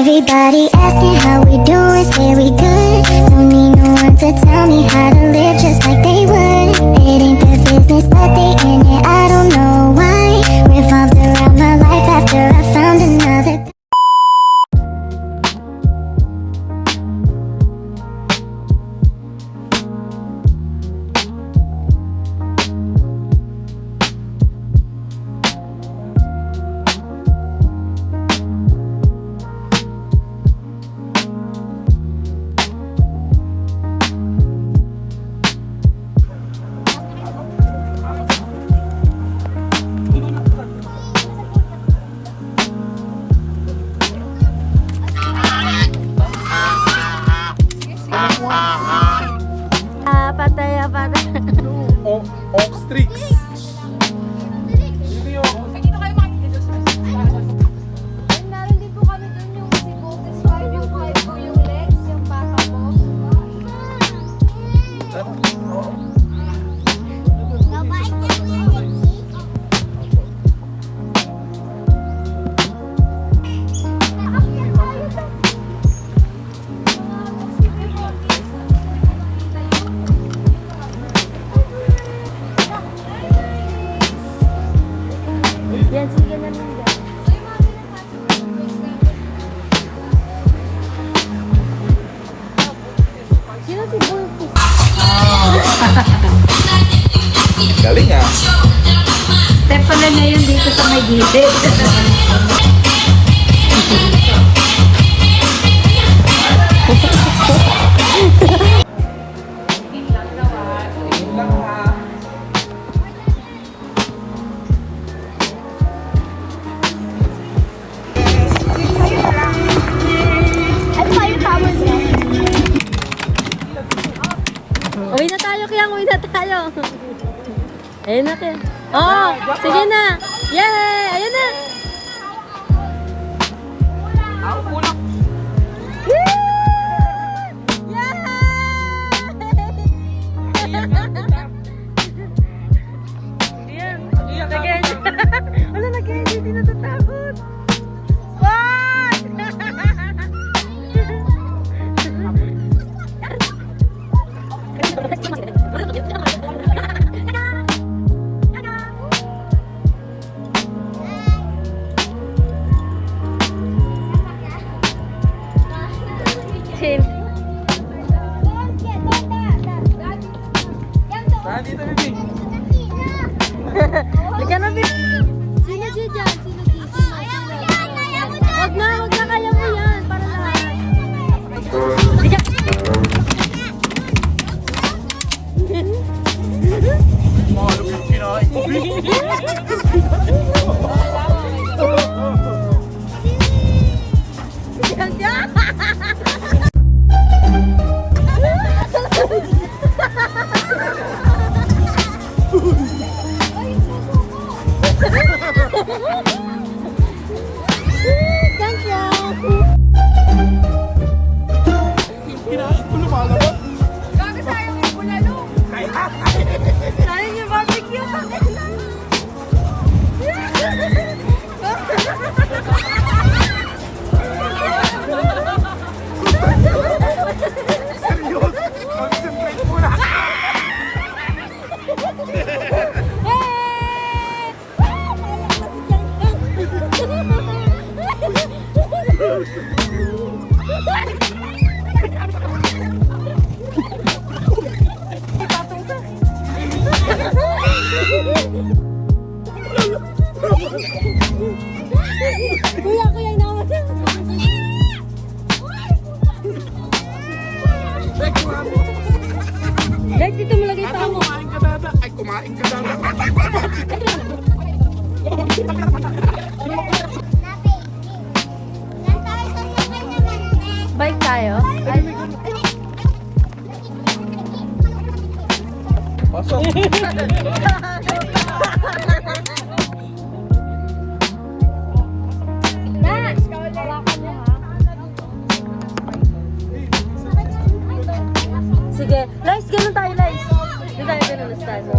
Everybody asking how we doing, say we good. Don't need no one to tell me how to live just like they would. It ain't their business, but they in it, I don't know why. Revolved around my life after I found another. Oxtrix. Nakita kayo makikita sa meron din po kami dun yung si Bogus 5, yung 5 po yung legs, yung pata po. Yan, sige na lang yan. Sino si Bulkis? Galing ah. Step pala na yun dito sa may gilid. Uwi na tayo, kaya uwi na tayo. Ayun na kaya. Oh, sige na. Yay! Ayun na. Wala na kaya hindi natatakot. Chill. Dito, baby. Lika na, babe. Sino dyan? Sino dyan? Wag na, kaya mo yan. Para lahat. Lika. Mahalog yung kinain ko, baby. Kinain ko lumalabas. Gabi tayo yung bulalo. Sayang yung barbecue. Seryoso. Concentrate muna. Kuya, inawa. Guys, dito mo lagay pa mo. Kumain ka dada. Ay, kumain ka dada. Bike tayo? Ay, Pasok. sige. Lice, ganun tayo, Lice. Hindi tayo ganun, Lice.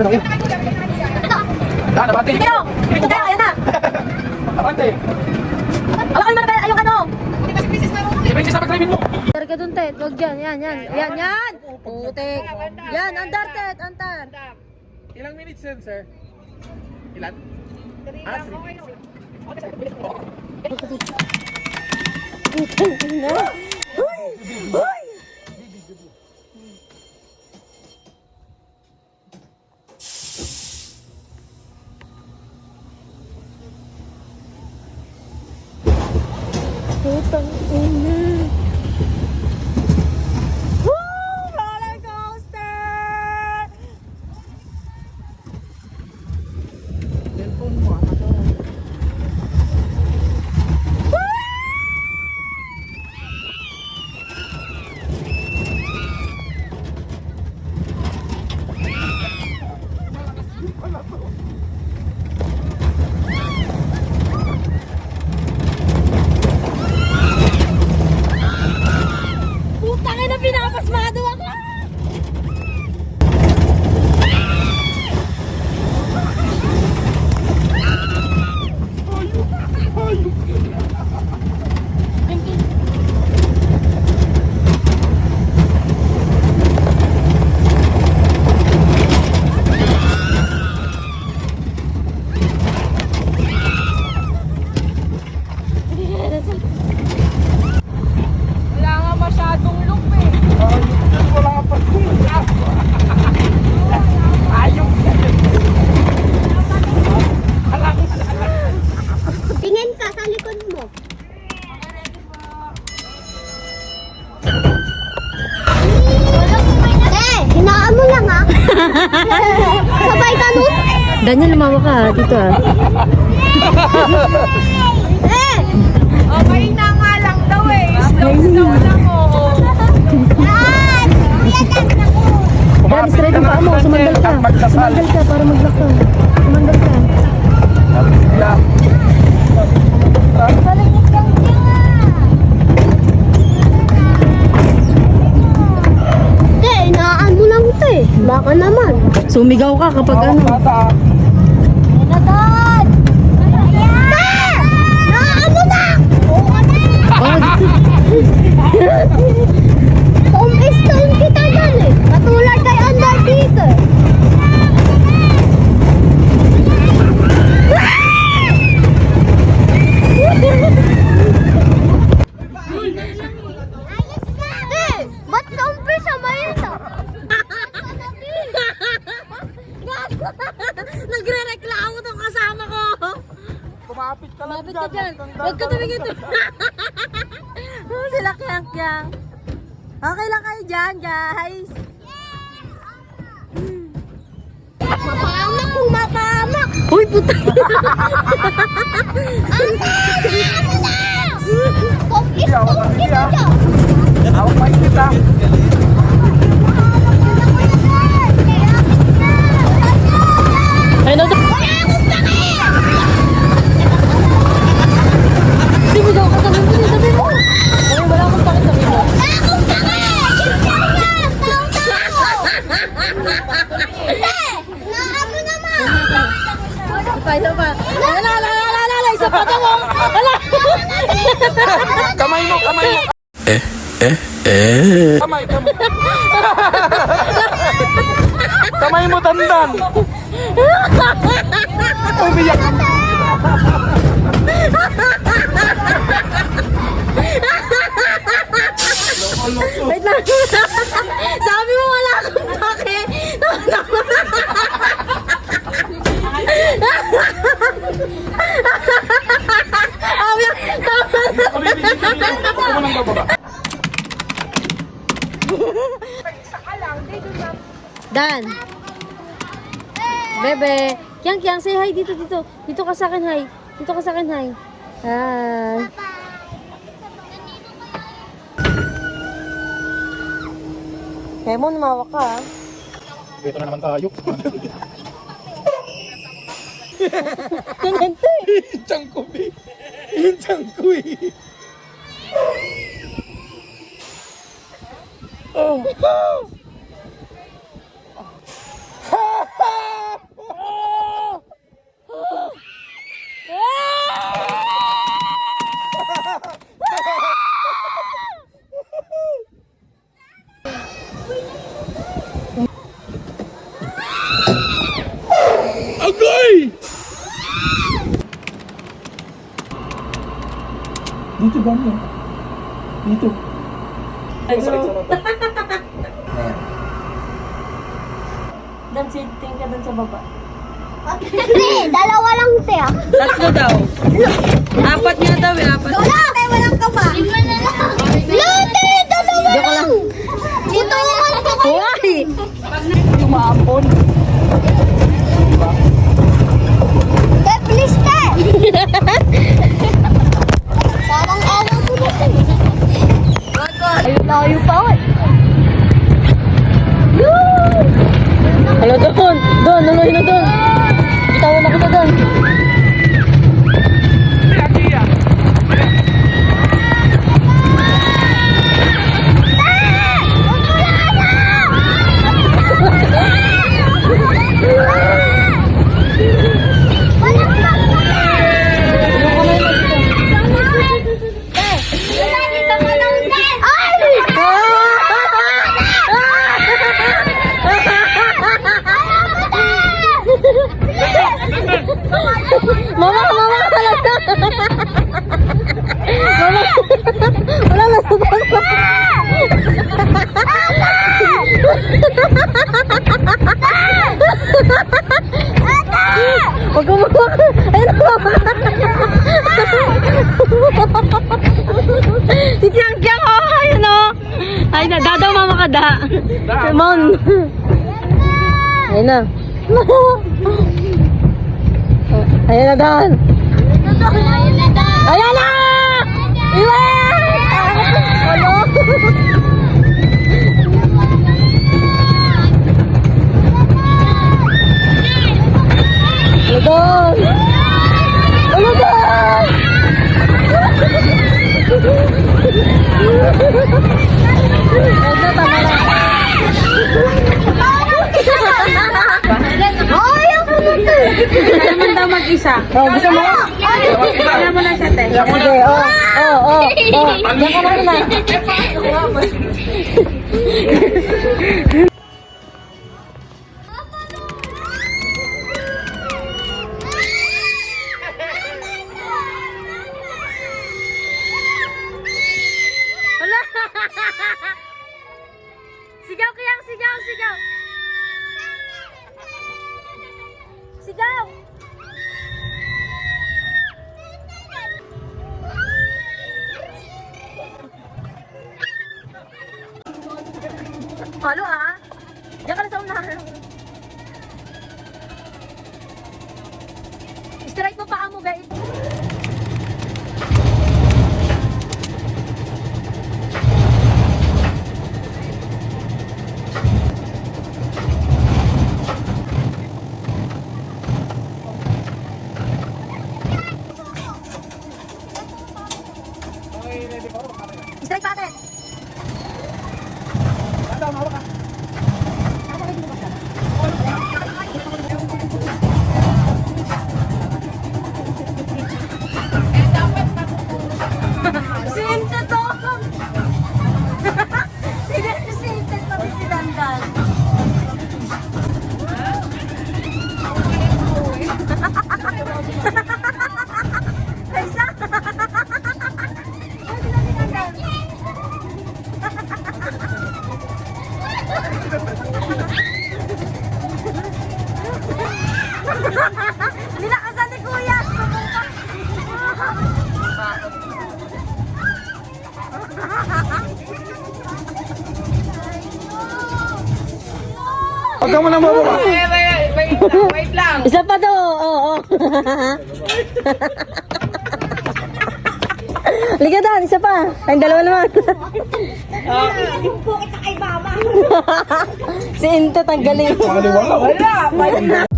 Yan, abante. Pero, ito tayo, ayan na. Abante. Awakan mo na yung ano. Si Princess, dapat driving mo. Andar ka dun, Ted. Huwag yan. Yan. Putik. Yan, andar, Ted. Andar. Ilang minutes yan, sir? Ilan? 3. Putang ina. Roller coaster! Cellphone mo, ano to? Putang ina, pinapasmado ako! Wala nga masyadong loop eh. Wala pa kuya. Ayok yan. Tingin ka sa likod mo. Hinaan mo lang ah. Sabay ka nun. Daniel, lumawa ka dito ah. Okay na nga lang daw eh. Slow lang oh. Dan, straight ang paa mo. Sumandal ka. Sumandal ka para mag-lock ka. Sumandal ka. Hinaan mo lang ito eh. Baka naman. Sumigaw ka kapag ano. Nadad! Ayan! Hinaan mo na! Oo na! Stone kita dyan eh. Katulad kay Undertaker. Ba't ka umpisa ba ito? Nagre-reklamo tong kasama ko. Kumapit ka lang Mabit ka dyan. Huwag ka tumingin to. Sila kyang-kyang. Okay lang kayo dyan, guys. Mapahamak kung mapahamak. Uy, puta. Ano na? Kung Hawak stone ka, kita Lydia. dyan. Hawak pa kita. Ay, no. Sumigaw ka, sabi mo. Ay, wala akong takit sabi mo. Isa pa. Ala, isa pa daw. Ala. Kamay mo. Kamay. Kamay mo, dandan. Umiyak. Wait lang. Sabi mo wala akong takit. Dan. Bebe. Kyang, say hi dito. Dito ka sa akin, hi. Hi. Kaya mo, lumawa ka, ha? Dito na naman tayo. Ganyan to eh. Hinchang ko eh. Oh. Dito ganyan. Dito. Dan, sitting ka dun sa baba. Hindi, dalawa lang siya. Tatlo daw. Apat nga daw eh, apat. Wala! Kaya walang kaba. Lima na lang. Late! Dalawa lang. Tutulungan ko kayo. Hoy! Tumapon. Te, please, te. Parang ayaw ko na te. Ayun tayo pa. Hello, doon! Doon! Nuloy na doon! Bitawan ako na doon! Mama! Mama! Talaga! Mama! Wala na sa Huwag ka mama! Ayun na mama! Si Tiang Tiang! Oh! Ayun o! Ay na! Dadaw mama ka da! Come on! Ayun na! Ayan na Dan! Ayan na! Iwan! Ano? Ano Dan? Ano Dan? Huwag na, tama na. Kaya naman daw mag-isa. Oh, gusto mo? Kaya mo na siya, te. Sige, oh. Diyan ka na muna. Hala! Sigaw kayang, sigaw, sigaw! Sigaw! Halo ah! Diyan ka na sa unahan. Strike mo paa mo, guys. Strike pa atin! Sinte to! Sige, sinte pati si Dandan. Kaisa? Nilakasan ni Kuya! Huwag ka mo nang bababa. Wait lang. Isa pa to, oo. Liga Dan, isa pa. Ay, dalawa naman. Si Inte, tanggalin. Wala. Wala.